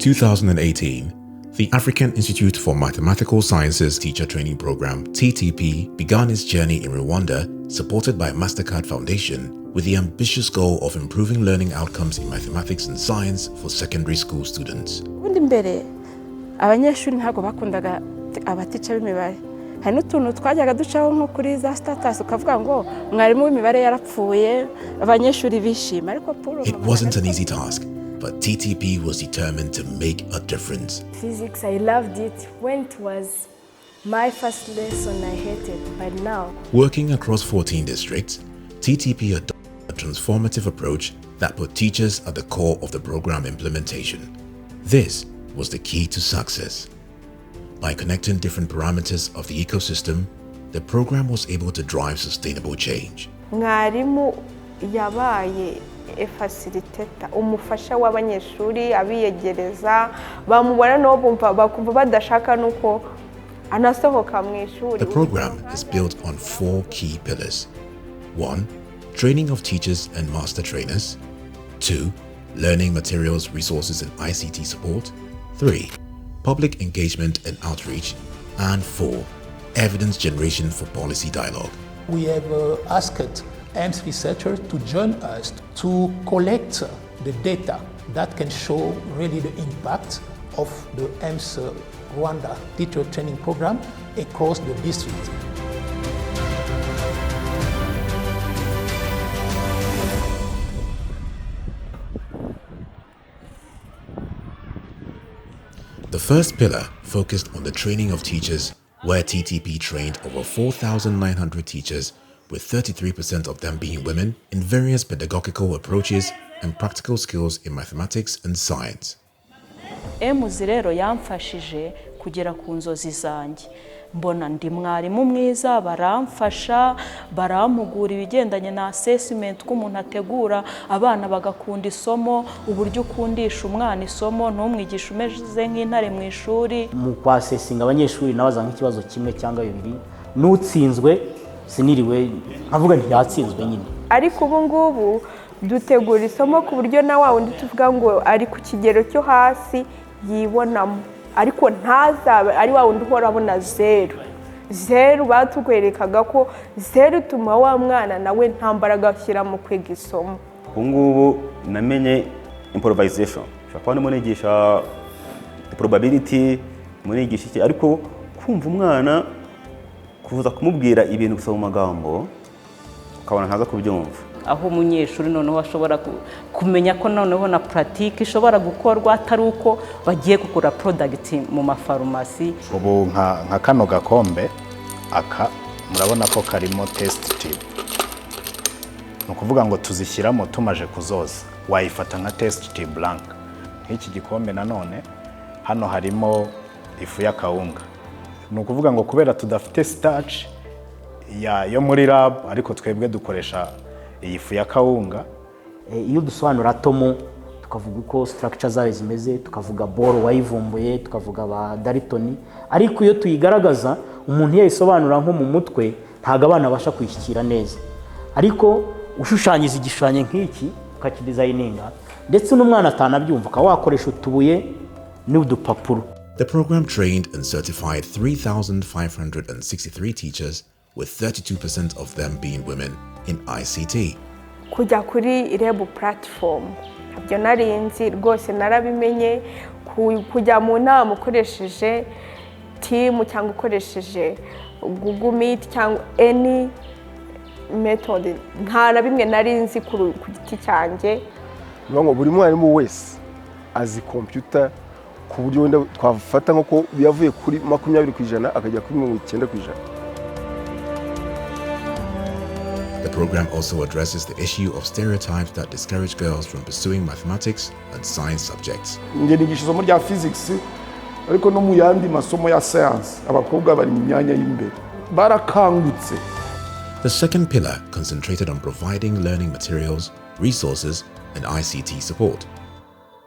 2018, the African Institute for Mathematical Sciences Teacher Training Program, TTP, began its journey in Rwanda, supported by Mastercard Foundation, with the ambitious goal of improving learning outcomes in mathematics and science for secondary school students. Abanyeshuri ntabwo bakundaga abatica b'imibare. Hari n'utuntu twajyaga ducaho nko kuri za status ukavuga ngo mwarimu w'imibare yarapfuye abanyeshuri bishima ariko It wasn't an easy task, but TTP was determined to make a difference. Physics, I loved it. When it was my first lesson, I hated, but now. Working across 14 districts, TTP adopted a transformative approach that put teachers at the core of the program implementation. This was the key to success. By connecting different parameters of the ecosystem, the program was able to drive sustainable change. Mwarimu yabaye facilitator, umufasha w'abanyeshuri abiyegereza bamubona no bakumva badashaka nuko anasohoka mu ishuri. The program is built on 4 key pillars. 1. Training of teachers and master trainers. 2. Learning materials, resources and ICT support. 3. Public engagement and outreach. And 4. Evidence generation for policy dialogue. We have asked AIMS researchers to join us to collect the data that can show really the impact of the AIMS Rwanda teacher training program across the district. The first pillar focused on the training of teachers, where TTP trained over 4,900 teachers, with 33% of them being women, in various pedagogical approaches and practical skills in mathematics and science. AIMS rero yamfashije kugera ku nzozi zanjye. Mbona ndi mwarimu mwiza, baramfasha, barampugura ibigendanye na assessment ko umuntu ategura abana bagakunda isomo, uburyo ukundisha umwana isomo ntumwigisha umeze nk'intare mu ishuri. Mu kwasesinga abanyeshuri nabaza nk'ikibazo kimwe cyangwa bibiri, n'utsinzwe siniriwe nkavuga nti yatsinzwe nyine. Ariko ubu ngubu dutegura isomo ku buryo na wa wundi tuvuga ngo ari ku kigero cyo hasi yibonamo, ariko ntazabe ari wa wundi uhora abona 0 batugwerekaga ko 0 utuma wa mwana nawe nta mbaraga ashyira mu kwiga isomo. Ubu ngubu namenye improvisation, ushobora kuba nigisha probability, munigisha iki, ariko kumva umwana kuvuza kumubwira ibintu gusa mu magambo ukabona ntaza kubyumva. Aho umunyeshuri noneho ashobora kumenya ko noneho na pratique ishobora gukorwa atari uko bagiye gukora product mu mafarumasi. Ubu nka kano gakombe aka murabona ko karimo test tube. No kuvuga ngo tuzishyiramo tumaje kuzoza, wayifata nka test tube blank. Nk'iki gikombe nanone hano harimo ifu ya kawunga. No kuvuga ngo kubera tudafite starch yo muri lab, ariko twebwe dukoresha iyi fu ya kawunga. Iyo dusobanura atomo tukavuga uko structure zayo zimeze, tukavuga Bohr wayivumbuye, tukavuga ba Dalton, ariko iyo tuyigaragaza umuntu yayisobanura nko mu mutwe ntago abana basha kwishyikira neza, ariko ushushanyije igishushanyo nk'iki ukakidesigninga ndetse n'umwana atanabyumva ka wakoresha utubuye n'udupapuro. The program trained and certified 3,563 teachers, with 32% of them being women, in ICT. Kujya kuri REB platform abyo narinzi rwose narabimenye, kujya mu nama ukoresheje team cyangwa ukoresheje Google Meet cyangwa any method, nta na bimwe narinzi ku giti cyanjye. Ngo buri mwarimu wese azi computer ku buryo wenda twafata nko yavuye kuri 20% akajya kuri 90%. The program also addresses the issue of stereotypes that discourage girls from pursuing mathematics and science subjects. Nge nigisha isomo rya physics, ariko no mu yandi masomo ya science abakobwa bari mu myanya y'imbere barakangutse. The second pillar concentrated on providing learning materials, resources, and ICT support.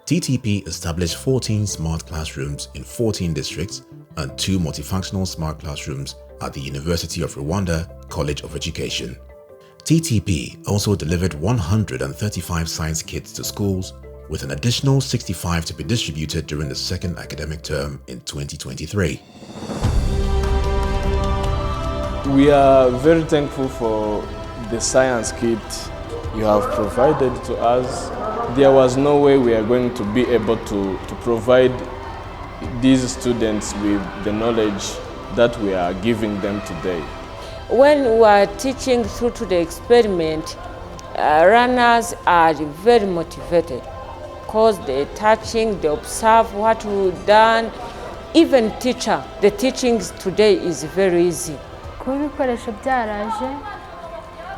TTP established 14 smart classrooms in 14 districts and 2 multifunctional smart classrooms at the University of Rwanda College of Education. TTP also delivered 135 science kits to schools, with an additional 65 to be distributed during the second academic term in 2023. We are very thankful for the science kit you have provided to us. There was no way we are going to be able to provide these students with the knowledge that we are giving them today. When we are teaching through to the experiment, runners are very motivated because they're touching, they observe what we've done. Even teacher, the teachings today is very easy. Kuba ibikoresho byaraje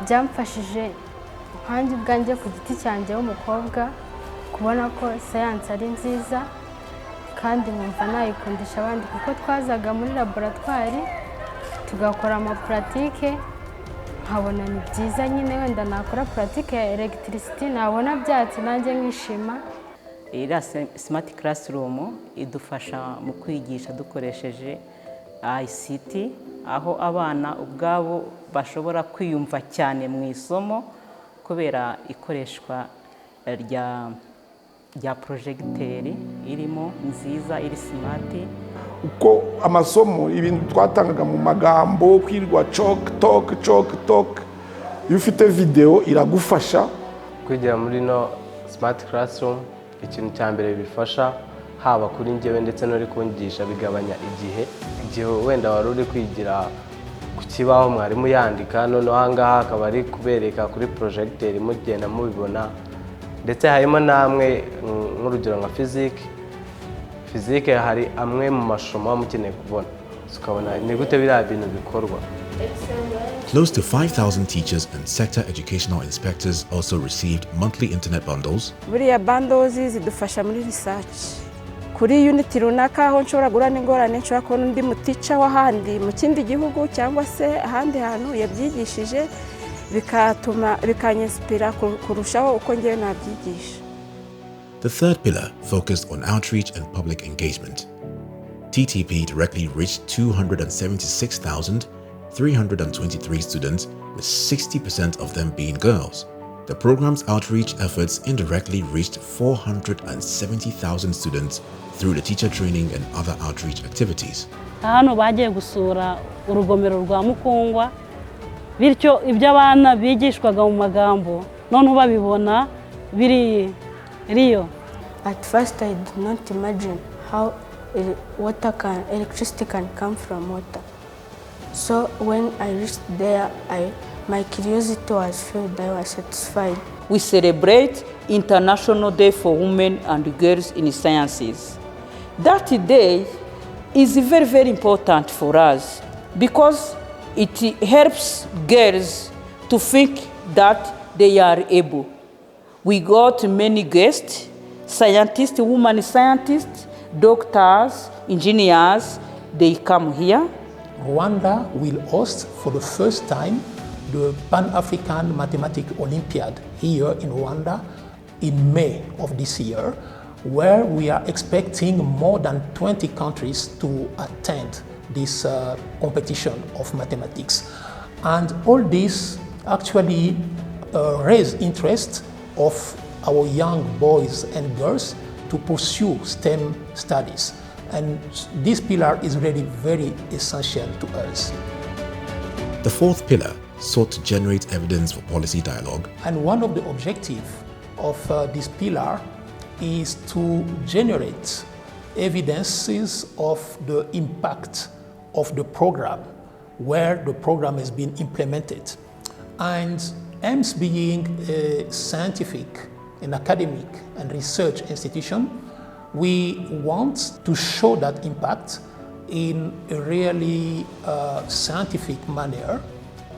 byamfashije nkanjye ubwanjye ku giti cyanjye w'umukobwa kubona ko science ari nziza kandi nkumva nayikundisha abandi kuko twazaga muri laboratwari tugakora ama pratique nkabona ni byiza nyine wenda nakora pratique ya electricity nabona byatsi nanjye nkishima. Iriya smart classroom idufasha mu kwigisha dukoresheje ICT aho abana ubwabo bashobora kwiyumva cyane mu isomo kubera ikoreshwa rya projecteur irimo nziza iri smart. Uko amasomo ibintu twatangaga mu magambo kwirwa chalk talk iyo ufite video iragufasha kwigira muri no smart classroom. Ikintu cya mbere bifasha haba kuri njyewe ndetse no kunyigisha bigabanya igihe wenda wari uri kwigira ku kibaho mwarimu yandika none ahangaha akaba ari kubereka kuri projecteur mugenda mubibona ndetse harimo namwe nk'urugero nka physique hari amwe mu masomo mukeneye kubona ukabona ni gute biriya bintu bikorwa. Close to 5,000 teachers and sector educational inspectors also received monthly internet bundles. Buriya bundles zidufasha muri research. Kuri unit runaka aho nshobora gura n'ingorane nshobora kubona undi muticha w'ahandi mu kindi gihugu cyangwa se ahandi hantu yabyigishije bikanyinspira kurushaho uko ngiye nabyigisha. The third pillar focused on outreach and public engagement. TTP directly reached 276,323 students, with 60% of them being girls. The program's outreach efforts indirectly reached 470,000 students through the teacher training and other outreach activities. Hano bagiye gusura urugomero rwa Mukungwa, bityo ibyo abana bigishwaga mu magambo none babibona biri Rio. At first I did not imagine how electricity can come from water. So when I reached there, my curiosity was filled, I was satisfied. We celebrate International Day for Women and Girls in Sciences. That day is very, very important for us because it helps girls to think that they are able. We got many guests, scientists, women scientists, doctors, engineers, they come here. Rwanda will host for the first time the Pan-African Mathematics Olympiad here in Rwanda in May of this year, where we are expecting more than 20 countries to attend this competition of mathematics. And all this actually raise interest of our young boys and girls to pursue STEM studies. And this pillar is really very essential to us. The fourth pillar sought to generate evidence for policy dialogue. And one of the objectives of this pillar is to generate evidences of the impact of the program, where the program has been implemented. And AIMS being a scientific, an academic and research institution, we want to show that impact in a really scientific manner.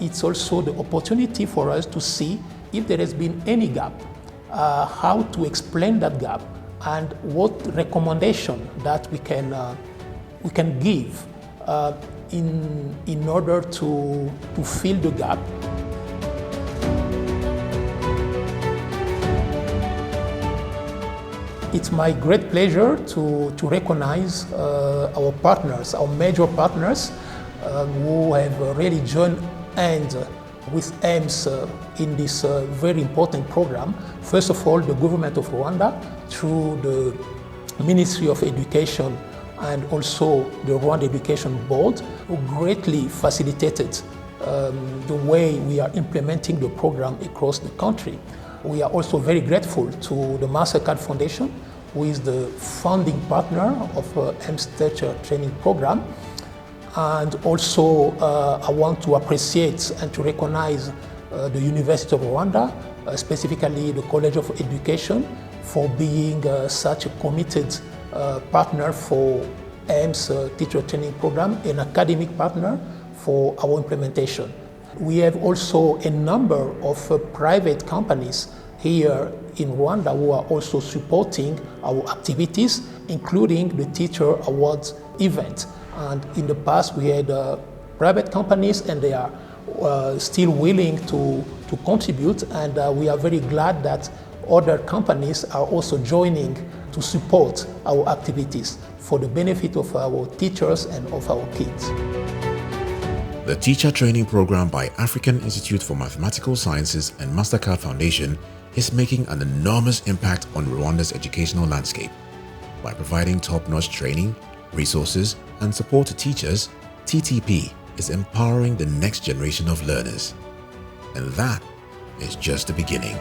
It's also the opportunity for us to see if there has been any gap, how to explain that gap, and what recommendation that we can give in order to fill the gap. It's my great pleasure to recognize our partners, our major partners who have really joined hands with aims in this very important program. First of all, the government of Rwanda, through the Ministry of Education and also the Rwanda Education Board, who greatly facilitated the way we are implementing the program across the country. We are also very grateful to the MasterCard Foundation, who is the founding partner of EMS Teacher Training Program. And also I want to appreciate and to recognize the University of Rwanda, specifically the College of Education, for being such a committed partner for EMS Teacher Training Program, an academic partner for our implementation. We have also a number of private companies here in Rwanda who are also supporting our activities, including the Teacher Awards event. And in the past, we had private companies, and they are still willing to contribute. And we are very glad that other companies are also joining to support our activities for the benefit of our teachers and of our kids. The Teacher Training Program by African Institute for Mathematical Sciences and MasterCard Foundation is making an enormous impact on Rwanda's educational landscape. By providing top-notch training, resources, and support to teachers, TTP is empowering the next generation of learners. And that is just the beginning.